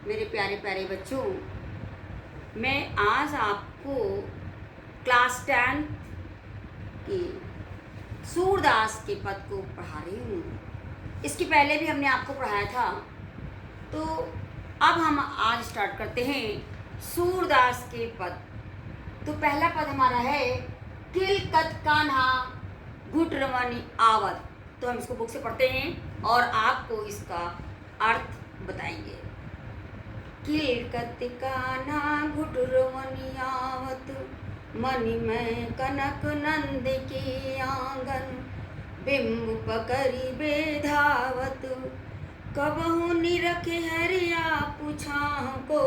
मेरे प्यारे प्यारे बच्चों, मैं आज आपको क्लास 10 की सूरदास के पद को पढ़ा रही हूँ। इसके पहले भी हमने आपको पढ़ाया था, तो अब हम आज स्टार्ट करते हैं सूरदास के पद। तो पहला पद हमारा है किल कत कान्हा घुट रवानी आवत। तो हम इसको बुक से पढ़ते हैं और आपको इसका अर्थ बताएंगे। किल कत कान्हा घुट रवानी आवत, मनि में कनक नंद की आंगन, बिंब पकड़ी बेधावत, कबहु निरखे हरिया पुछाह को,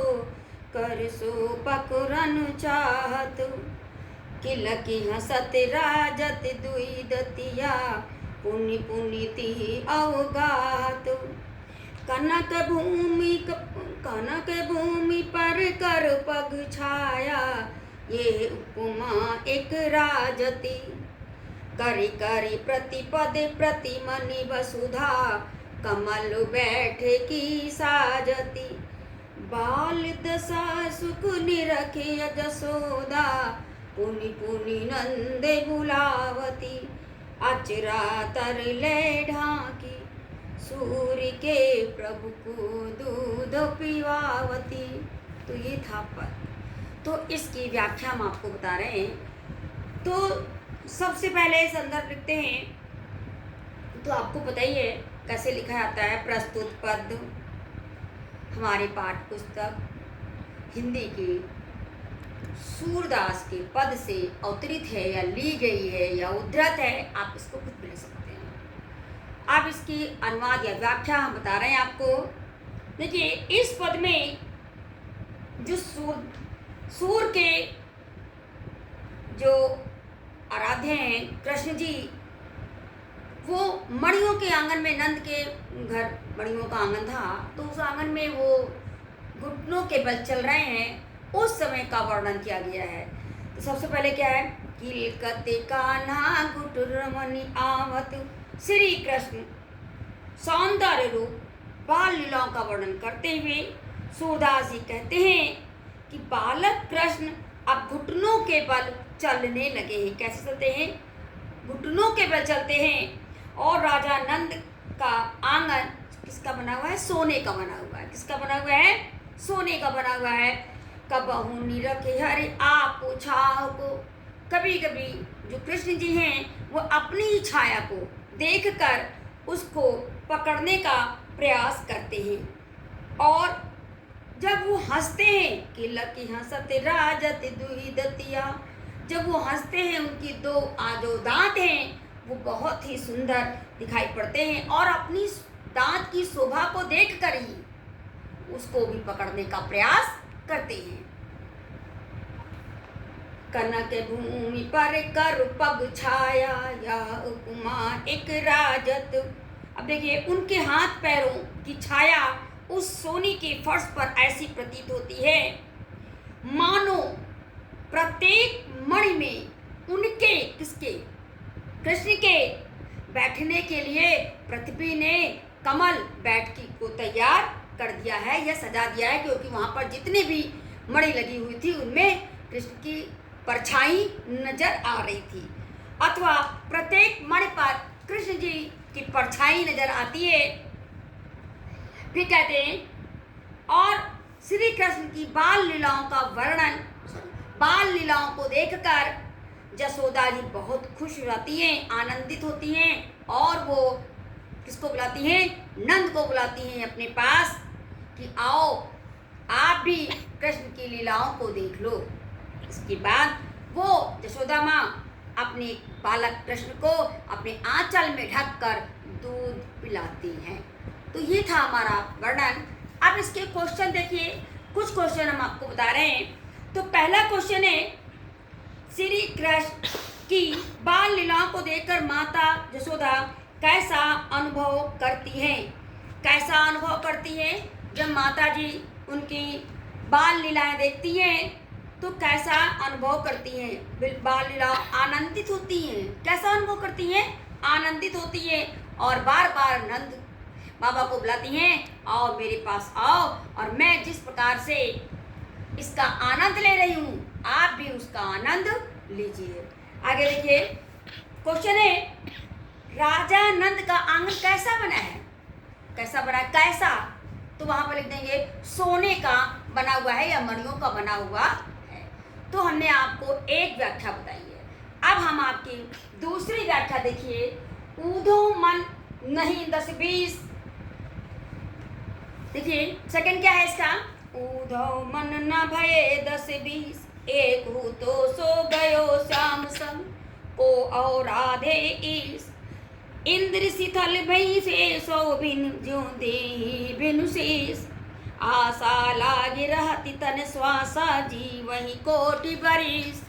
कर सो पकुरन चाहत, किलकी हसत राजत दुई दतिया, पुनि पुनि ती अवगात, कनक भूमि पर कर पग छाया, ये उपमा एक राजति, करी करी प्रतिपद प्रतिमनि वसुधा, कमल बैठे की साजति, बाल दशा सुख निरखे जसोदा, पुनि पुनि नंदे बुलावती, अचरा तर ले ढाकी, सूर्य के प्रभु को दूध पिवावती। तो ये था पद। तो इसकी व्याख्या हम आपको बता रहे हैं। तो सबसे पहले संदर्भ लिखते हैं। तो आपको पता ही है कैसे लिखा जाता है। प्रस्तुत पद हमारी पाठ्य पुस्तक हिंदी की सूरदास के पद से अवतरित है या ली गई है या उद्धृत है। आप इसको खुद भी लिख सकते हैं। अब इसकी अनुवाद या व्याख्या हम बता रहे हैं आपको। देखिए, इस पद में जो सूर के जो आराध्य हैं कृष्ण जी, वो मणियों के आंगन में, नंद के घर मणियों का आंगन था, तो उस आंगन में वो घुटनों के बल चल रहे हैं। उस समय का वर्णन किया गया है। तो सबसे पहले क्या है, किल कते कान्हा घुट रमनी आवत। श्री कृष्ण सौंदर्य रूप बाल लीलाओं का वर्णन करते हुए सूरदास जी कहते हैं कि बालक कृष्ण अब घुटनों के बल चलने लगे हैं। कैसे चलते हैं? घुटनों के बल चलते हैं। और राजा नंद का आंगन किसका बना हुआ है? सोने का बना हुआ है। किसका बना हुआ है? सोने का बना हुआ है। कबहु निरखे हरि आप छाव को, कभी कभी जो कृष्ण जी हैं वो अपनी ही छाया को देखकर उसको पकड़ने का प्रयास करते हैं। और जब वो हंसते हैं, किलकी हंसत राजत दुई दतिया, जब वो हंसते हैं उनकी दो जो दांत हैं वो बहुत ही सुंदर दिखाई पड़ते हैं और अपनी दांत की शोभा को देखकर ही उसको भी पकड़ने का प्रयास करते हैं। कनक भूमि पर कर पग छाया, या उपमा एक राजत। अब देखिए, उनके हाथ पैरों की छाया उस सोने के फर्श पर ऐसी प्रतीत होती है मानो प्रत्येक मणि में उनके, किसके? कृष्ण के बैठने के लिए पृथ्वी ने कमल बैठकी को तैयार कर दिया है या सजा दिया है, क्योंकि वहाँ पर जितने भी मणि लगी हुई थी उनमें कृष्ण की परछाई नजर आ रही थी, अथवा प्रत्येक मणि पर कृष्ण जी की परछाई नजर आती है। फिर कहते हैं, और श्री कृष्ण की बाल लीलाओं का वर्णन, बाल लीलाओं को देखकर जसोदा जी बहुत खुश हो जाती हैं, आनंदित होती हैं, और वो किसको बुलाती हैं? नंद को बुलाती हैं अपने पास कि आओ आप भी कृष्ण की लीलाओं को देख लो। इसके बाद वो जसोदा माँ अपने बालक कृष्ण को अपने आंचल में ढककर दूध पिलाती हैं। तो ये था हमारा वर्णन। अब इसके क्वेश्चन देखिए, कुछ क्वेश्चन हम आपको बता रहे हैं। तो पहला क्वेश्चन है, श्री कृष्ण की बाल लीलाओं को देखकर माता जसोदा कैसा अनुभव करती हैं? कैसा अनुभव करती हैं? जब माता जी उनकी बाल लीलाएं देखती हैं तो कैसा अनुभव करती हैं? बाल लीला आनंदित होती हैं। कैसा अनुभव करती हैं? आनंदित होती हैं। और बार बार नंद बाबा को बुलाती हैं, आओ मेरे पास आओ और मैं जिस प्रकार से इसका आनंद ले रही हूँ आप भी उसका आनंद लीजिए। आगे देखिए क्वेश्चन है, राजा नंद का आंगन कैसा बना है? कैसा बना है? कैसा, तो वहां पर लिख देंगे सोने का बना हुआ है या मणियों का बना हुआ है। तो हमने आपको एक व्याख्या बताई है। अब हम आपकी दूसरी व्याख्या देखिए, ऊधो मन नहीं 10-20। देखिए सेकंड क्या है इसका, ऊधो मन न भये 10-20, एक हूँ तो सो गयो श्याम संग को और राधे ईस, इंद्र शीतल भई से सो बिन ज्यो देहि बिनु शेष, आशा लागे रहती तन श्वासा जी वही कोटि बरिस,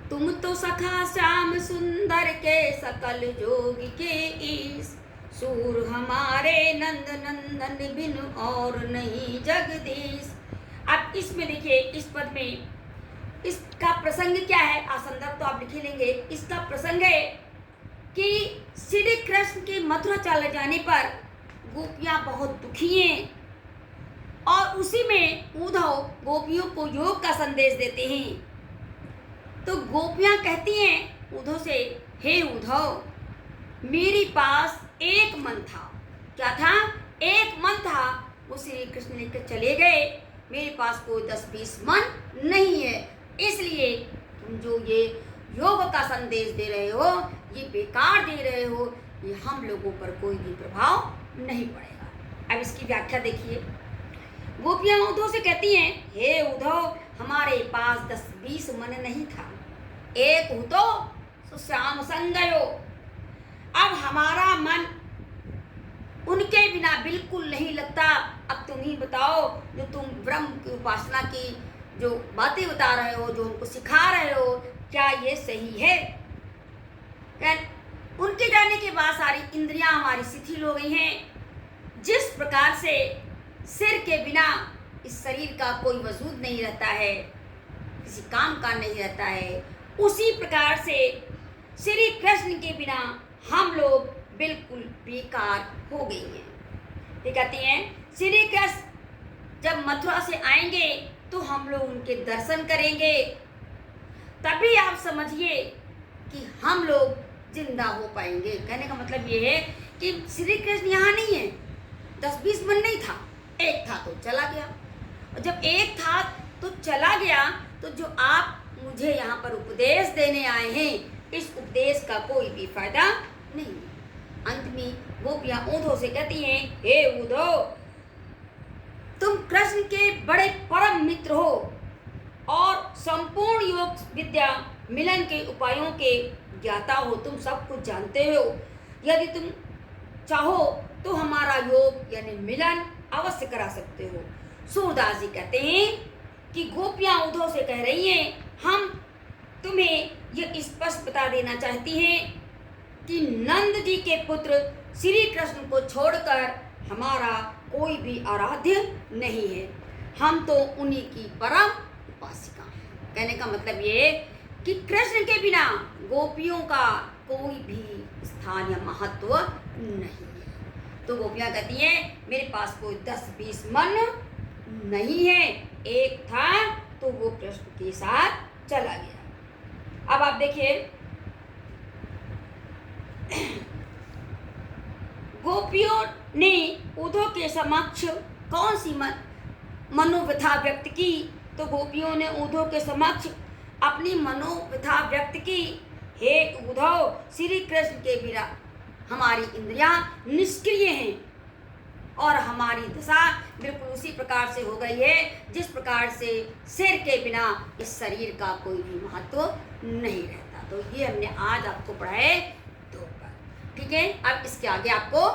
तुम तो सखा श्याम सुंदर के सकल जोग के ईस, सूर हमारे नंद नंदन बिन और नहीं जगदीश। अब इसमें देखिए इस पद में इसका प्रसंग क्या है, संदर्भ तो आप लिख ही लेंगे। इसका प्रसंग है कि श्री कृष्ण के मथुरा चले जाने पर गोपियां बहुत दुखी हैं और उसी में उद्धव गोपियों को योग का संदेश देते हैं। तो गोपियां कहती हैं उद्धव से, हे उद्धव मेरे पास एक मन था। क्या था? एक मन था, वो श्री कृष्ण लेकर चले गए, मेरे पास कोई 10-20 मन नहीं है, इसलिए तुम जो ये योग का संदेश दे रहे हो ये बेकार दे रहे हो, ये हम लोगों पर कोई भी प्रभाव नहीं पड़ेगा। अब इसकी व्याख्या देखिए, गोपियां उद्धव से कहती हैं, हे उद्धव हमारे पास 10-20 मन नहीं था, एक हूँ तो श्याम संग गयो। अब हमारा मन उनके बिना बिल्कुल नहीं लगता। अब तुम ही बताओ, जो तुम ब्रह्म की उपासना की जो बातें बता रहे हो, जो उनको सिखा रहे हो, क्या ये सही है? उनके जाने के बाद सारी इंद्रियां हमारी शिथिल हो गई हैं। जिस प्रकार से सिर के बिना इस शरीर का कोई वजूद नहीं रहता है, किसी काम का नहीं रहता है, उसी प्रकार से श्री कृष्ण के बिना हम लोग बिल्कुल बेकार हो गई हैं। ये कहती हैं श्री कृष्ण जब मथुरा से आएंगे तो हम लोग उनके दर्शन करेंगे, तभी आप समझिए कि हम लोग जिंदा हो पाएंगे। कहने का मतलब ये है कि श्री कृष्ण यहाँ नहीं है, 10-20 मन नहीं था, एक था तो चला गया, और जब एक था तो चला गया, तो जो आप मुझे यहाँ पर उपदेश देने आए हैं, इस उपदेश का कोई भी फायदा नहीं। अंत में गोपियां उद्धव से कहती हैं, हे उद्धव तुम कृष्ण के बड़े परम मित्र हो और संपूर्ण योग विद्या मिलन के उपायों के ज्ञाता हो, तुम सब कुछ जानते हो। यदि तुम चाहो तो हमारा योग यानी मिलन अवश्य करा सकते हो। सूरदास जी कहते हैं कि गोपियां उद्धव से कह रही हैं, हम तुम्हें यह स्पष्ट बता देना चाहती हैं कि नंद जी के पुत्र श्री कृष्ण को छोड़कर हमारा कोई भी आराध्य नहीं है, हम तो उन्हीं की परम उपासिका हैं। कहने का मतलब ये कि कृष्ण के बिना गोपियों का कोई भी स्थान या महत्व नहीं है। तो गोपियां कहती हैं, मेरे पास कोई 10-20 मन नहीं है, एक था तो वो कृष्ण के साथ चला गया। अब आप देखिए गोपियों ने उद्धव के समक्ष कौन सी मनोव्यथा व्यक्त की? तो गोपियों ने उद्धव के समक्ष अपनी मनोव्यथा व्यक्त की, हे उद्धव श्री कृष्ण के बिना हमारी इंद्रियां निष्क्रिय हैं और हमारी दशा बिल्कुल उसी प्रकार से हो गई है जिस प्रकार से सिर के बिना इस शरीर का कोई भी महत्व नहीं रहता। तो ये हमने आज आपको पढ़ाए 2 बार, ठीक है। अब इसके आगे आपको